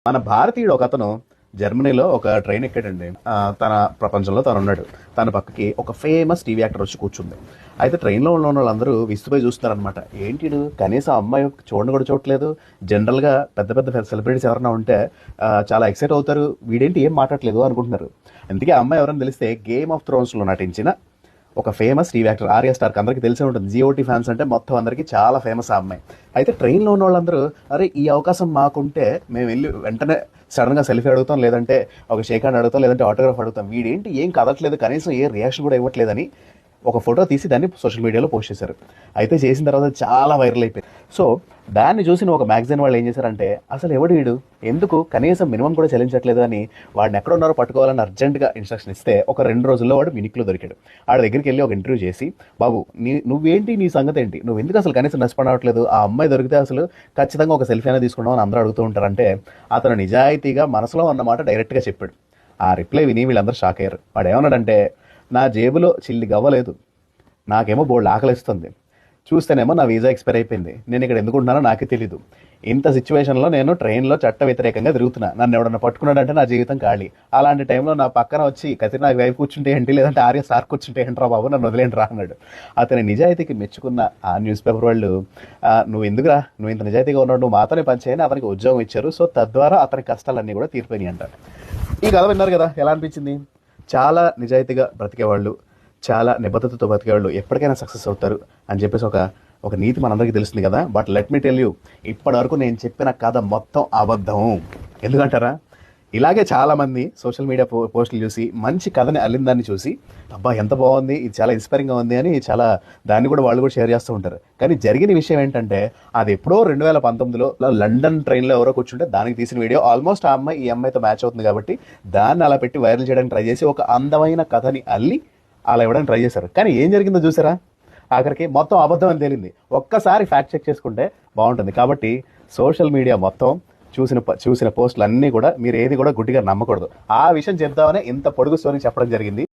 మన భారతీయుడు ఒకతను జర్మనీలో ఒక ట్రైన్ ఎక్కాడండి. తన ప్రపంచంలో తను ఉన్నాడు. తన పక్కకి ఒక ఫేమస్ టీవీ యాక్టర్ వచ్చి కూర్చుంది. అయితే ట్రైన్లో ఉన్న వాళ్ళందరూ విస్తుపోయి చూస్తున్నారనమాట. ఏంటి కనీసం అమ్మాయి చూడని కూడా చూడట్లేదు. జనరల్గా పెద్ద పెద్ద సెలబ్రిటీస్ ఎవరైనా ఉంటే చాలా ఎక్సైట్ అవుతారు, వీడేంటి ఏం మాట్లాడలేదు అనుకుంటున్నారు. అందుకే ఆ అమ్మాయి ఎవరైనా తెలిస్తే గేమ్ ఆఫ్ థ్రోన్స్లో నటించిన ఒక famous TV actor Arya Stark, అందరికీ తెలిసే ఉంటుంది. జిఓటీ ఫ్యాన్స్ అంటే మొత్తం అందరికీ చాలా ఫేమస్ ఆ అమ్మాయి. అయితే ట్రైన్లో ఉన్న వాళ్ళందరూ అరే ఈ అవకాశం మాకుంటే మేము వెళ్ళి వెంటనే సడన్గా సెల్ఫీ అడుగుతాం, లేదంటే ఒక షేక్ హ్యాండ్ అడుగుతాం, లేదంటే ఆటోగ్రాఫ్ అడుగుతాం. వీడేంటి ఏం కదట్లేదు, కనీసం ఏ రియాక్షన్ కూడా ఇవ్వట్లేదని ఒక ఫోటో తీసి దాన్ని సోషల్ మీడియాలో పోస్ట్ చేశారు. అయితే చేసిన తర్వాత చాలా వైరల్ అయిపోయింది. సో దాన్ని చూసిన ఒక మ్యాగజైన్ వాళ్ళు ఏం చేశారంటే, అసలు ఎవడు వీడు, ఎందుకు కనీసం మినిమం కూడా చెల్లించట్లేదు అని వాడిని ఎక్కడ ఉన్నారో పట్టుకోవాలని అర్జెంట్గా ఇన్స్ట్రక్షన్ ఇస్తే ఒక 2 రోజుల్లో వాడు మినిక్లో దొరికాడు. ఆడ దగ్గరికి వెళ్ళి ఒక ఇంటర్వ్యూ చేసి, బాబు నువ్వేంటి, నీ సంగతి ఏంటి, నువ్వు ఎందుకు అసలు కనీసం నష్టపడవట్లేదు, ఆ అమ్మాయి దొరికితే అసలు ఖచ్చితంగా ఒక సెల్ఫీ అనేది తీసుకున్నావు అని అందరూ అడుగుతూ ఉంటారంటే అతను నిజాయితీగా మనసులో ఉన్నమాట డైరెక్ట్గా చెప్పాడు. ఆ రిప్లై విని వీళ్ళందరూ షాక్ అయ్యారు. వాడు ఏమన్నాడంటే, నా జేబులో చిల్లి గవ్వలేదు, నాకేమో బోల్డ్ ఆకలిస్తుంది, చూస్తేనేమో నా వీసా ఎక్స్పైర్ అయిపోయింది, నేను ఇక్కడ ఎందుకుంటున్నానో నాకే తెలీదు, ఇంత సిచ్యువేషన్లో నేను ట్రైన్లో చట్ట వ్యతిరేకంగా తిరుగుతున్నా, నన్ను ఎవడన్నా పట్టుకున్నాడంటే నా జీవితం ఖాళీ, అలాంటి టైంలో నా పక్కన వచ్చి కత్తిరి నాకు వైపు కూర్చుంటే ఏంటి, లేదంటే ఆర్య స్టార్ కూర్చుంటే ఏంట్రా బాబు, నన్ను వదిలేండి రా అన్నాడు. అతని నిజాయితీకి మెచ్చుకున్న ఆ న్యూస్ పేపర్ వాళ్ళు, నువ్వు ఎందుకురా, నువ్వు ఇంత నిజాయితీగా ఉన్నాడు, నువ్వు మాతోనే పనిచేయని అతనికి ఉద్యోగం ఇచ్చారు. సో తద్వారా అతని కష్టాలన్నీ కూడా తీరిపోయినాయి అంటారు. ఈ కథ విన్నారు కదా, ఎలా అనిపించింది? చాలా నిజాయితీగా బ్రతికేవాళ్ళు, చాలా నిబద్ధతతో బతికేవాళ్ళు ఎప్పటికైనా సక్సెస్ అవుతారు అని చెప్పేసి ఒక నీతి మనందరికీ తెలుస్తుంది కదా. But let me tell you, ఇప్పటివరకు నేను చెప్పిన కథ మొత్తం అబద్ధం. ఎందుకంటారా, ఇలాగే చాలామంది సోషల్ మీడియా పోస్టులు చూసి మంచి కథని అల్లిందాన్ని చూసి, అబ్బా ఎంత బాగుంది, ఇది చాలా ఇన్స్పైరింగ్గా ఉంది అని చాలా దాన్ని కూడా వాళ్ళు కూడా షేర్ చేస్తూ ఉంటారు. కానీ జరిగిన విషయం ఏంటంటే, అది ఎప్పుడో 2019లో లండన్ ట్రైన్లో ఎవరో కూర్చుంటే దానికి తీసిన వీడియో. ఆల్మోస్ట్ ఆ అమ్మాయి ఈ అమ్మాయితో మ్యాచ్ అవుతుంది కాబట్టి దాన్ని అలా పెట్టి వైరల్ చేయడానికి ట్రై చేసి ఒక అందమైన కథని అల్లి అలా ఇవ్వడానికి ట్రై చేశారు. కానీ ఏం జరిగిందో చూసారా, ఆఖరికి మొత్తం అబద్ధం అని తేలింది. ఒక్కసారి ఫ్యాక్ట్ చెక్ చేసుకుంటే బాగుంటుంది. కాబట్టి సోషల్ మీడియా మొత్తం చూసిన పోస్టులు అన్నీ కూడా మీరు ఏది కూడా గుడ్డిగా నమ్మకూడదు. ఆ విషయం చెప్తామని ఇంత పొడుగు స్టోరీ చెప్పడం జరిగింది.